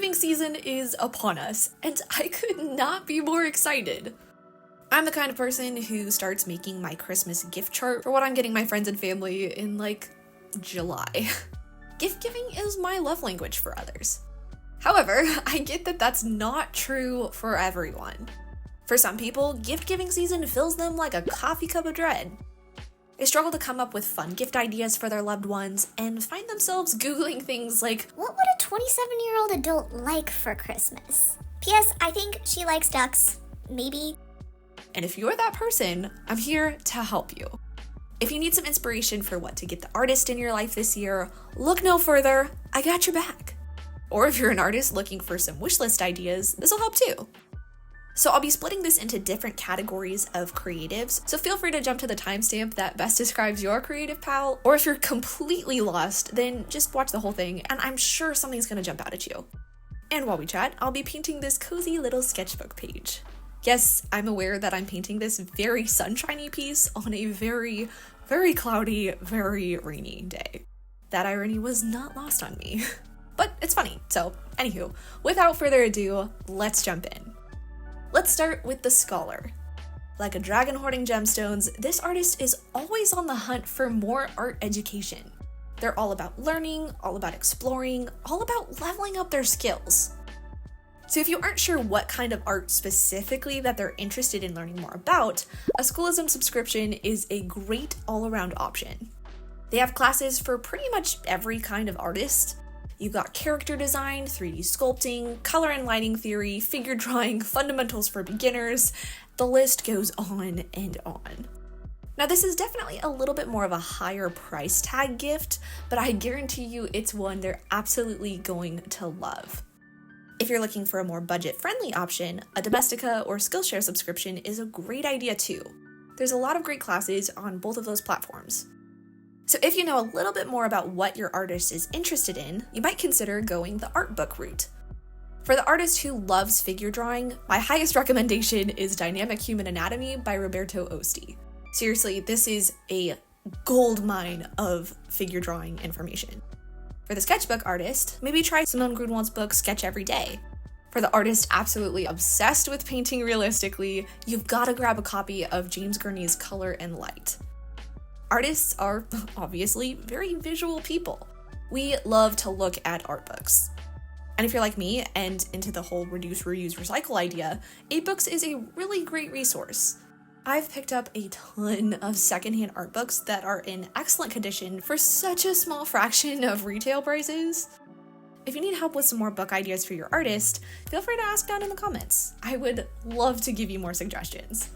Gift-giving season is upon us, and I could not be more excited. I'm the kind of person who starts making my Christmas gift chart for what I'm getting my friends and family in like July. Gift giving is my love language for others. However, I get that that's not true for everyone. For some people, gift giving season fills them like a coffee cup of dread. They struggle to come up with fun gift ideas for their loved ones and find themselves Googling things like, what would a 27-year-old adult like for Christmas? P.S. I think she likes ducks. Maybe. And if you're that person, I'm here to help you. If you need some inspiration for what to get the artist in your life this year, look no further, I got your back. Or if you're an artist looking for some wishlist ideas, this will help too. So I'll be splitting this into different categories of creatives, so feel free to jump to the timestamp that best describes your creative pal, or if you're completely lost, then just watch the whole thing and I'm sure something's gonna jump out at you. And while we chat, I'll be painting this cozy little sketchbook page. Yes, I'm aware that I'm painting this very sunshiny piece on a very, very cloudy, very rainy day. That irony was not lost on me. But it's funny, so anywho, without further ado, let's jump in. Let's start with the scholar. Like a dragon hoarding gemstones, this artist is always on the hunt for more art education. They're all about learning, all about exploring, all about leveling up their skills. So if you aren't sure what kind of art specifically that they're interested in learning more about, a Schoolism subscription is a great all-around option. They have classes for pretty much every kind of artist. You've got character design, 3D sculpting, color and lighting theory, figure drawing, fundamentals for beginners. The list goes on and on. Now this is definitely a little bit more of a higher price tag gift, but I guarantee you it's one they're absolutely going to love. If you're looking for a more budget-friendly option, a Domestika or Skillshare subscription is a great idea too. There's a lot of great classes on both of those platforms. So if you know a little bit more about what your artist is interested in, you might consider going the art book route. For the artist who loves figure drawing, my highest recommendation is Dynamic Human Anatomy by Roberto Osti. Seriously, this is a goldmine of figure drawing information. For the sketchbook artist, maybe try Simone Grunwald's book Sketch Every Day. For the artist absolutely obsessed with painting realistically, you've got to grab a copy of James Gurney's Color and Light. Artists are obviously very visual people. We love to look at art books. And if you're like me and into the whole reduce, reuse, recycle idea, 8books is a really great resource. I've picked up a ton of secondhand art books that are in excellent condition for such a small fraction of retail prices. If you need help with some more book ideas for your artist, feel free to ask down in the comments. I would love to give you more suggestions.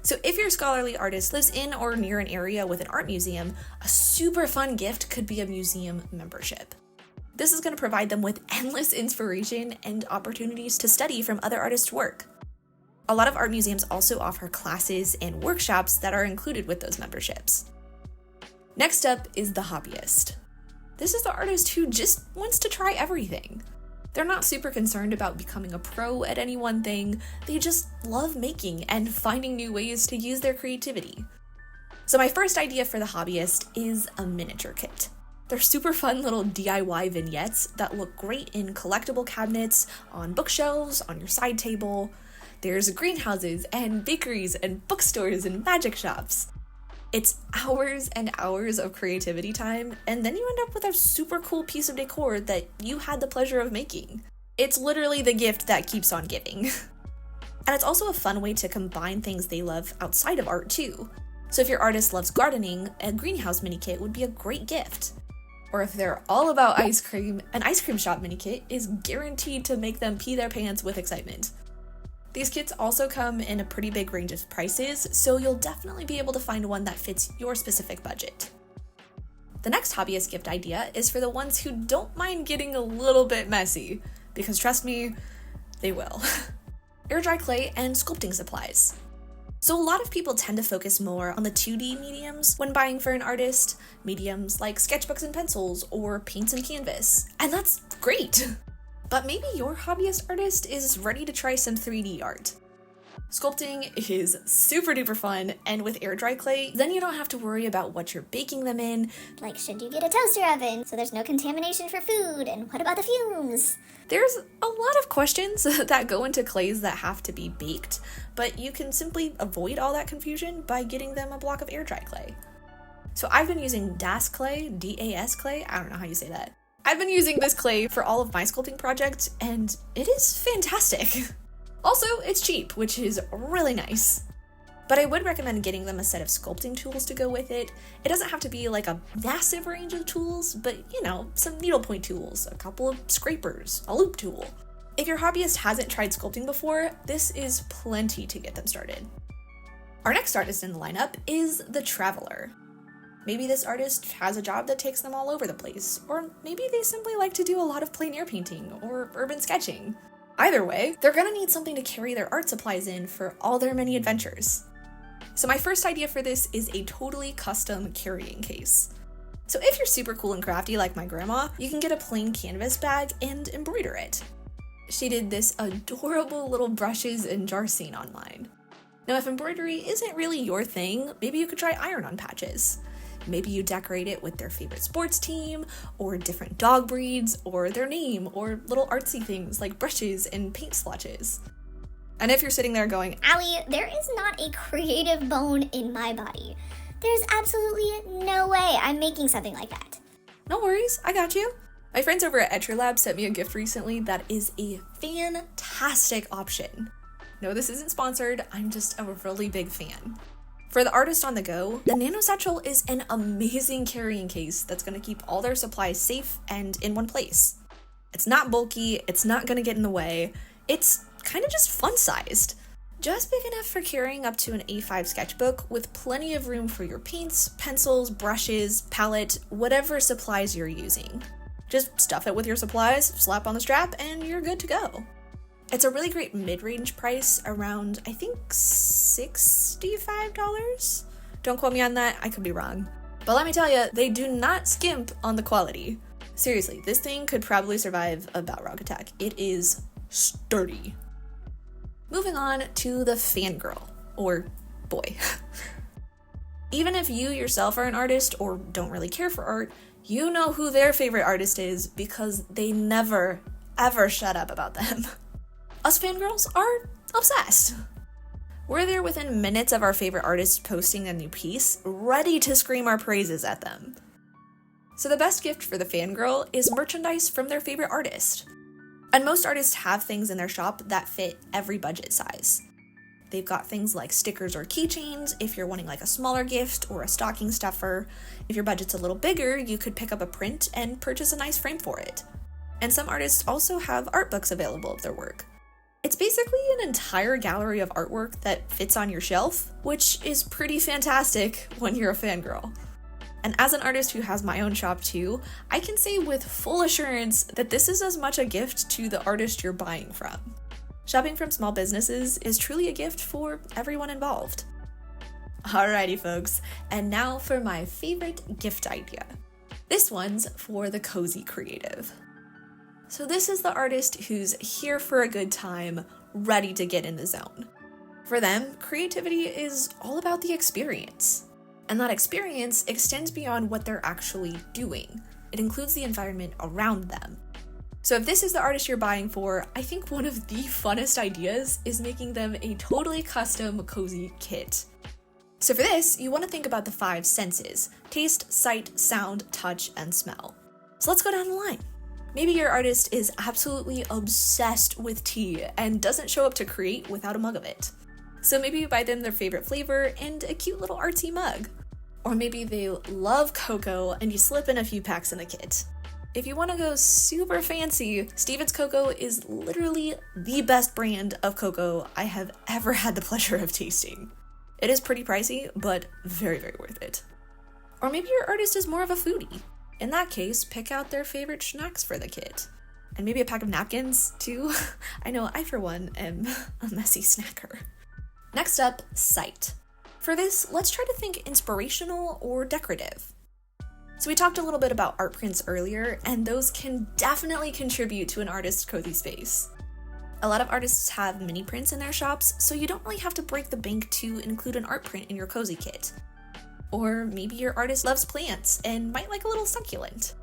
So if your scholarly artist lives in or near an area with an art museum, a super fun gift could be a museum membership. This is going to provide them with endless inspiration and opportunities to study from other artists' work. A lot of art museums also offer classes and workshops that are included with those memberships. Next up is the hobbyist. This is the artist who just wants to try everything. They're not super concerned about becoming a pro at any one thing, they just love making and finding new ways to use their creativity. So my first idea for the hobbyist is a miniature kit. They're super fun little DIY vignettes that look great in collectible cabinets, on bookshelves, on your side table. There's greenhouses and bakeries and bookstores and magic shops. It's hours and hours of creativity time, and then you end up with a super cool piece of decor that you had the pleasure of making. It's literally the gift that keeps on giving. And it's also a fun way to combine things they love outside of art too. So if your artist loves gardening, a greenhouse mini kit would be a great gift. Or if they're all about ice cream, an ice cream shop mini kit is guaranteed to make them pee their pants with excitement. These kits also come in a pretty big range of prices, so you'll definitely be able to find one that fits your specific budget. The next hobbyist gift idea is for the ones who don't mind getting a little bit messy, because trust me, they will. Air dry clay and sculpting supplies. So a lot of people tend to focus more on the 2D mediums when buying for an artist, mediums like sketchbooks and pencils or paints and canvas, and that's great! But maybe your hobbyist artist is ready to try some 3D art. Sculpting is super duper fun, and with air dry clay, then you don't have to worry about what you're baking them in. Like, should you get a toaster oven so there's no contamination for food? And what about the fumes? There's a lot of questions that go into clays that have to be baked, but you can simply avoid all that confusion by getting them a block of air dry clay. So I've been using DAS clay, D-A-S clay, I don't know how you say that. I've been using this clay for all of my sculpting projects, and it is fantastic. Also, it's cheap, which is really nice. But I would recommend getting them a set of sculpting tools to go with it. It doesn't have to be like a massive range of tools, but some needlepoint tools, a couple of scrapers, a loop tool. If your hobbyist hasn't tried sculpting before, this is plenty to get them started. Our next artist in the lineup is the Traveler. Maybe this artist has a job that takes them all over the place, or maybe they simply like to do a lot of plein air painting or urban sketching. Either way, they're gonna need something to carry their art supplies in for all their many adventures. So my first idea for this is a totally custom carrying case. So if you're super cool and crafty like my grandma, you can get a plain canvas bag and embroider it. She did this adorable little brushes and jar scene online. Now if embroidery isn't really your thing, maybe you could try iron-on patches. Maybe you decorate it with their favorite sports team, or different dog breeds, or their name, or little artsy things like brushes and paint splotches. And if you're sitting there going, Allie, there is not a creative bone in my body. There's absolutely no way I'm making something like that. No worries, I got you. My friends over at EtcherLab sent me a gift recently that is a fantastic option. No, this isn't sponsored, I'm just a really big fan. For the artist on the go, the Nano Satchel is an amazing carrying case that's going to keep all their supplies safe and in one place. It's not bulky, it's not going to get in the way, it's kind of just fun-sized. Just big enough for carrying up to an A5 sketchbook with plenty of room for your paints, pencils, brushes, palette, whatever supplies you're using. Just stuff it with your supplies, slap on the strap, and you're good to go. It's a really great mid-range price, around, I think, $65? Don't quote me on that, I could be wrong. But let me tell you, they do not skimp on the quality. Seriously, this thing could probably survive a Balrog attack. It is sturdy. Moving on to the Fangirl, or boy. Even if you yourself are an artist or don't really care for art, you know who their favorite artist is because they never, ever shut up about them. Us fangirls are obsessed. We're there within minutes of our favorite artist posting a new piece, ready to scream our praises at them. So the best gift for the fangirl is merchandise from their favorite artist. And most artists have things in their shop that fit every budget size. They've got things like stickers or keychains if you're wanting like a smaller gift or a stocking stuffer. If your budget's a little bigger, you could pick up a print and purchase a nice frame for it. And some artists also have art books available of their work. It's basically an entire gallery of artwork that fits on your shelf, which is pretty fantastic when you're a fangirl. And as an artist who has my own shop too, I can say with full assurance that this is as much a gift to the artist you're buying from. Shopping from small businesses is truly a gift for everyone involved. Alrighty folks, and now for my favorite gift idea. This one's for the cozy creative. So this is the artist who's here for a good time, ready to get in the zone. For them, creativity is all about the experience. And that experience extends beyond what they're actually doing. It includes the environment around them. So if this is the artist you're buying for, I think one of the funnest ideas is making them a totally custom cozy kit. So for this, you want to think about the 5 senses: taste, sight, sound, touch, and smell. So let's go down the line. Maybe your artist is absolutely obsessed with tea and doesn't show up to create without a mug of it. So maybe you buy them their favorite flavor and a cute little artsy mug. Or maybe they love cocoa and you slip in a few packs in the kit. If you want to go super fancy, Stevens Cocoa is literally the best brand of cocoa I have ever had the pleasure of tasting. It is pretty pricey, but very, very worth it. Or maybe your artist is more of a foodie. In that case, pick out their favorite snacks for the kit. And maybe a pack of napkins, too. I know I, for one, am a messy snacker. Next up, sight. For this, let's try to think inspirational or decorative. So we talked a little bit about art prints earlier, and those can definitely contribute to an artist's cozy space. A lot of artists have mini prints in their shops, so you don't really have to break the bank to include an art print in your cozy kit. Or maybe your artist loves plants and might like a little succulent.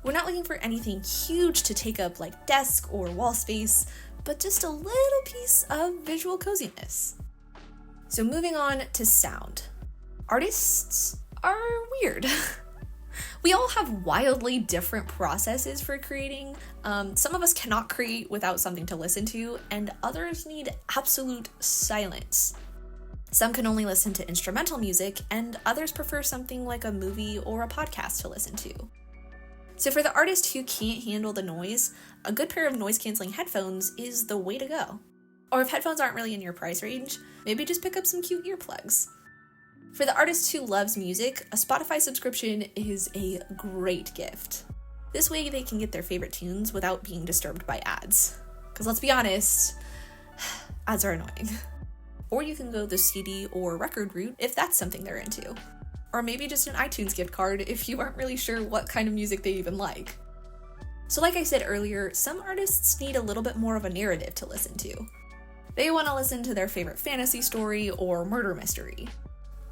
We're not looking for anything huge to take up like desk or wall space, but just a little piece of visual coziness. So moving on to sound. Artists are weird. We all have wildly different processes for creating. Some of us cannot create without something to listen to, and others need absolute silence. Some can only listen to instrumental music, and others prefer something like a movie or a podcast to listen to. So for the artist who can't handle the noise, a good pair of noise-canceling headphones is the way to go. Or if headphones aren't really in your price range, maybe just pick up some cute earplugs. For the artist who loves music, a Spotify subscription is a great gift. This way they can get their favorite tunes without being disturbed by ads. Because let's be honest, ads are annoying. Or you can go the CD or record route if that's something they're into. Or maybe just an iTunes gift card if you aren't really sure what kind of music they even like. So like I said earlier, some artists need a little bit more of a narrative to listen to. They want to listen to their favorite fantasy story or murder mystery.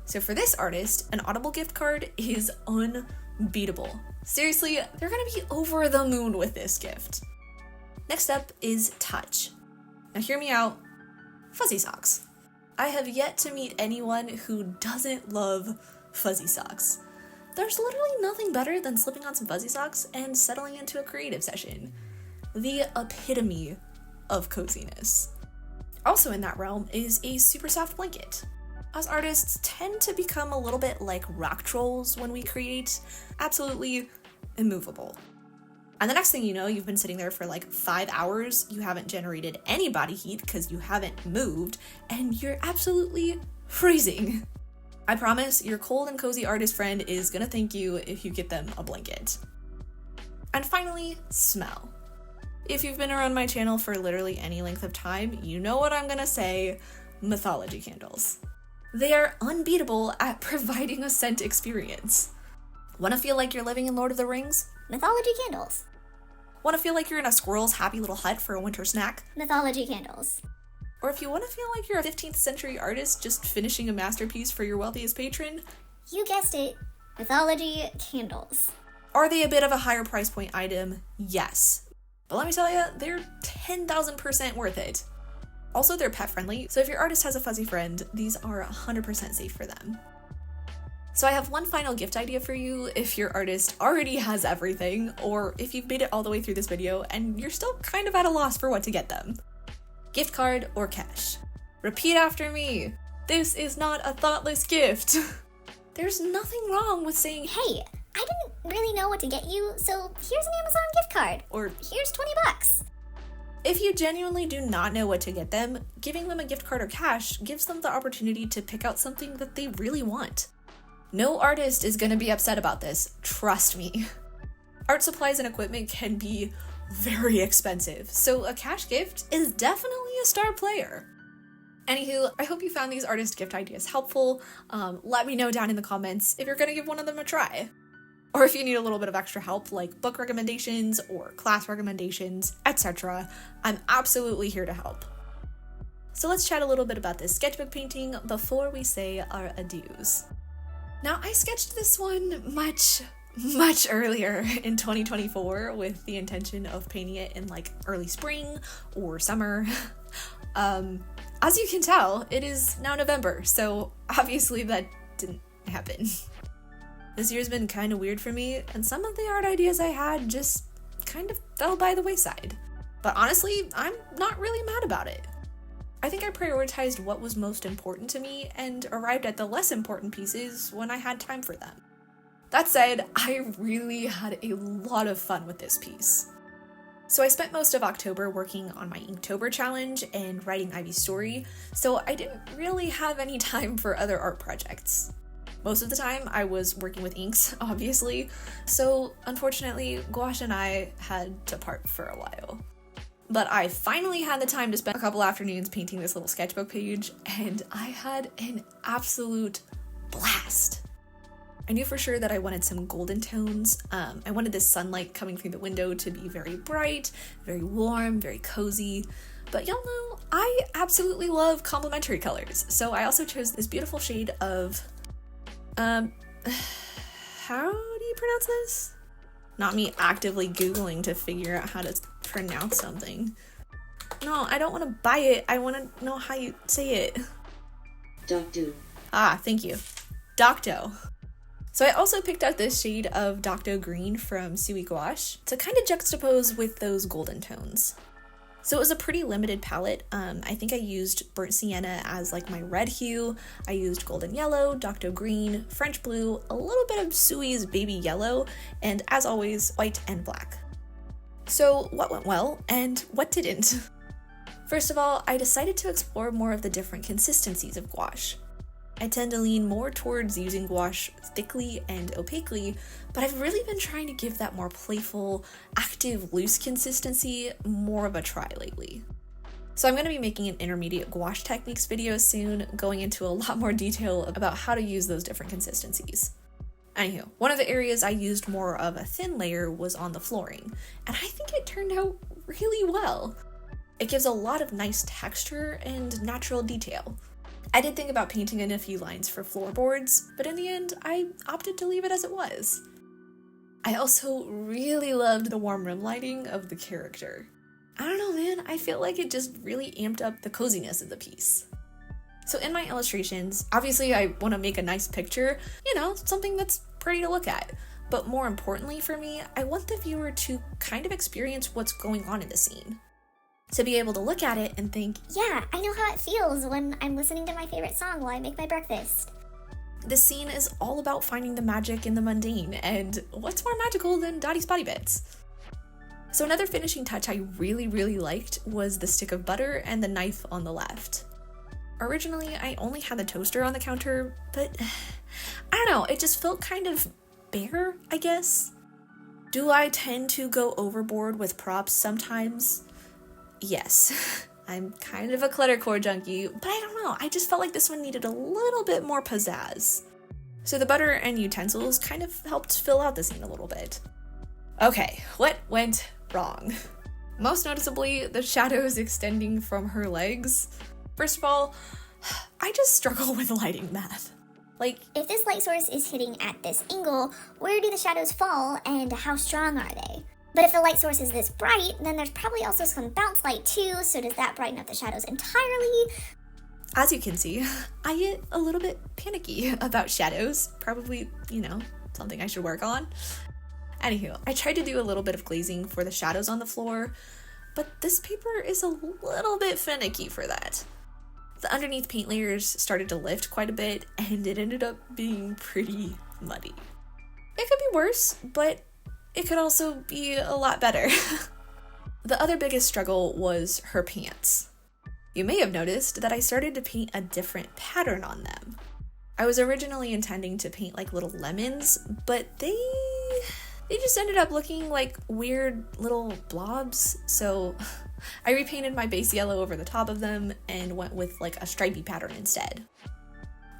So for this artist, an Audible gift card is unbeatable. Seriously, they're gonna be over the moon with this gift. Next up is touch. Now hear me out, fuzzy socks. I have yet to meet anyone who doesn't love fuzzy socks. There's literally nothing better than slipping on some fuzzy socks and settling into a creative session. The epitome of coziness. Also in that realm is a super soft blanket. Us artists tend to become a little bit like rock trolls when we create, absolutely immovable. And the next thing you know, you've been sitting there for like 5 hours, you haven't generated any body heat because you haven't moved, and you're absolutely freezing. I promise your cold and cozy artist friend is gonna thank you if you get them a blanket. And finally, smell. If you've been around my channel for literally any length of time, you know what I'm gonna say, mythology candles. They are unbeatable at providing a scent experience. Wanna feel like you're living in Lord of the Rings? Mythology candles. Wanna feel like you're in a squirrel's happy little hut for a winter snack? Mythology candles. Or if you wanna feel like you're a 15th century artist just finishing a masterpiece for your wealthiest patron? You guessed it, mythology candles. Are they a bit of a higher price point item? Yes. But let me tell you, they're 10,000% worth it. Also, they're pet friendly, so if your artist has a fuzzy friend, these are 100% safe for them. So I have one final gift idea for you if your artist already has everything, or if you've made it all the way through this video and you're still kind of at a loss for what to get them. Gift card or cash. Repeat after me. This is not a thoughtless gift. There's nothing wrong with saying, Hey, I didn't really know what to get you, so here's an Amazon gift card. or Here's $20. if you genuinely do not know what to get them, giving them a gift card or cash gives them the opportunity to pick out something that they really want. No artist is going to be upset about this, trust me. Art supplies and equipment can be very expensive, so a cash gift is definitely a star player. Anywho, I hope you found these artist gift ideas helpful. Let me know down in the comments if you're going to give one of them a try. Or if you need a little bit of extra help, like book recommendations or class recommendations, etc., I'm absolutely here to help. So let's chat a little bit about this sketchbook painting before we say our adieus. Now, I sketched this one much earlier in 2024 with the intention of painting it in like early spring or summer. As you can tell, it is now November, so obviously that didn't happen. This year's been kind of weird for me, and some of the art ideas I had just kind of fell by the wayside. But honestly, I'm not really mad about it. I think I prioritized what was most important to me and arrived at the less important pieces when I had time for them. That said, I really had a lot of fun with this piece. So I spent most of October working on my Inktober challenge and writing Ivy's story, so I didn't really have any time for other art projects. Most of the time I was working with inks, obviously, so unfortunately gouache and I had to part for a while. But I finally had the time to spend a couple afternoons painting this little sketchbook page, and I had an absolute blast. I knew for sure that I wanted some golden tones. I wanted this sunlight coming through the window to be very bright, very warm, very cozy. But y'all know, I absolutely love complementary colors, so I also chose this beautiful shade of, how do you pronounce this? Not me actively Googling to figure out how to pronounce something. No, I don't want to buy it. I want to know how you say it. Docto. Ah, thank you. Docto. So I also picked out this shade of Docto Green from Sui Gouache to kind of juxtapose with those golden tones. So it was a pretty limited palette. I think I used burnt sienna as like my red hue. I used golden yellow, Docto Green, French blue, a little bit of Sui's baby yellow, and as always, white and black. So what went well and what didn't? First of all, I decided to explore more of the different consistencies of gouache. I tend to lean more towards using gouache thickly and opaquely, but I've really been trying to give that more playful, active, loose consistency more of a try lately. So I'm going to be making an intermediate gouache techniques video soon, going into a lot more detail about how to use those different consistencies. Anywho, one of the areas I used more of a thin layer was on the flooring, and I think it turned out really well. It gives a lot of nice texture and natural detail. I did think about painting in a few lines for floorboards, but in the end, I opted to leave it as it was. I also really loved the warm room lighting of the character. I don't know, man, I feel like it just really amped up the coziness of the piece. So in my illustrations, obviously I want to make a nice picture, something that's pretty to look at. But more importantly for me, I want the viewer to kind of experience what's going on in the scene. To be able to look at it and think, Yeah, I know how it feels when I'm listening to my favorite song while I make my breakfast. this scene is all about finding the magic in the mundane, and what's more magical than Dottie's body bits? So another finishing touch I really, really liked was the stick of butter and the knife on the left. Originally, I only had the toaster on the counter, but I don't know, it just felt kind of bare, I guess. Do I tend to go overboard with props sometimes? Yes, I'm kind of a cluttercore junkie, but I don't know, I just felt like this one needed a little bit more pizzazz. So the butter and utensils kind of helped fill out the scene a little bit. Okay, what went wrong? Most noticeably, the shadows extending from her legs. First of all, I just struggle with lighting math. If this light source is hitting at this angle, where do the shadows fall and how strong are they? But if the light source is this bright, then there's probably also some bounce light too, so does that brighten up the shadows entirely? As you can see, I get a little bit panicky about shadows. Probably, something I should work on. Anywho, I tried to do a little bit of glazing for the shadows on the floor, but this paper is a little bit finicky for that. The underneath paint layers started to lift quite a bit, and it ended up being pretty muddy. It could be worse, but it could also be a lot better. The other biggest struggle was her pants. You may have noticed that I started to paint a different pattern on them. I was originally intending to paint like little lemons, but they just ended up looking like weird little blobs, so I repainted my base yellow over the top of them and went with like a stripy pattern instead.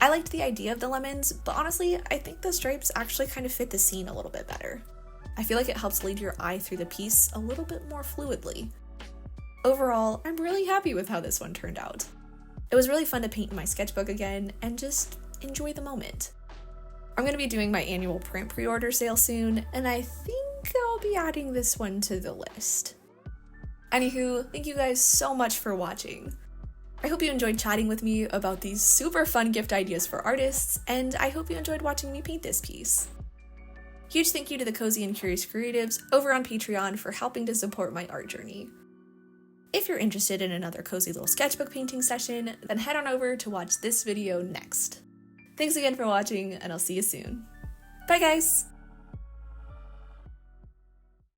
I liked the idea of the lemons, but honestly, I think the stripes actually kind of fit the scene a little bit better. I feel like it helps lead your eye through the piece a little bit more fluidly. Overall, I'm really happy with how this one turned out. It was really fun to paint in my sketchbook again and just enjoy the moment. I'm going to be doing my annual print pre-order sale soon, and I think I'll be adding this one to the list. Anywho, thank you guys so much for watching. I hope you enjoyed chatting with me about these super fun gift ideas for artists, and I hope you enjoyed watching me paint this piece. Huge thank you to the Cozy and Curious Creatives over on Patreon for helping to support my art journey. If you're interested in another cozy little sketchbook painting session, then head on over to watch this video next. Thanks again for watching, and I'll see you soon. Bye guys!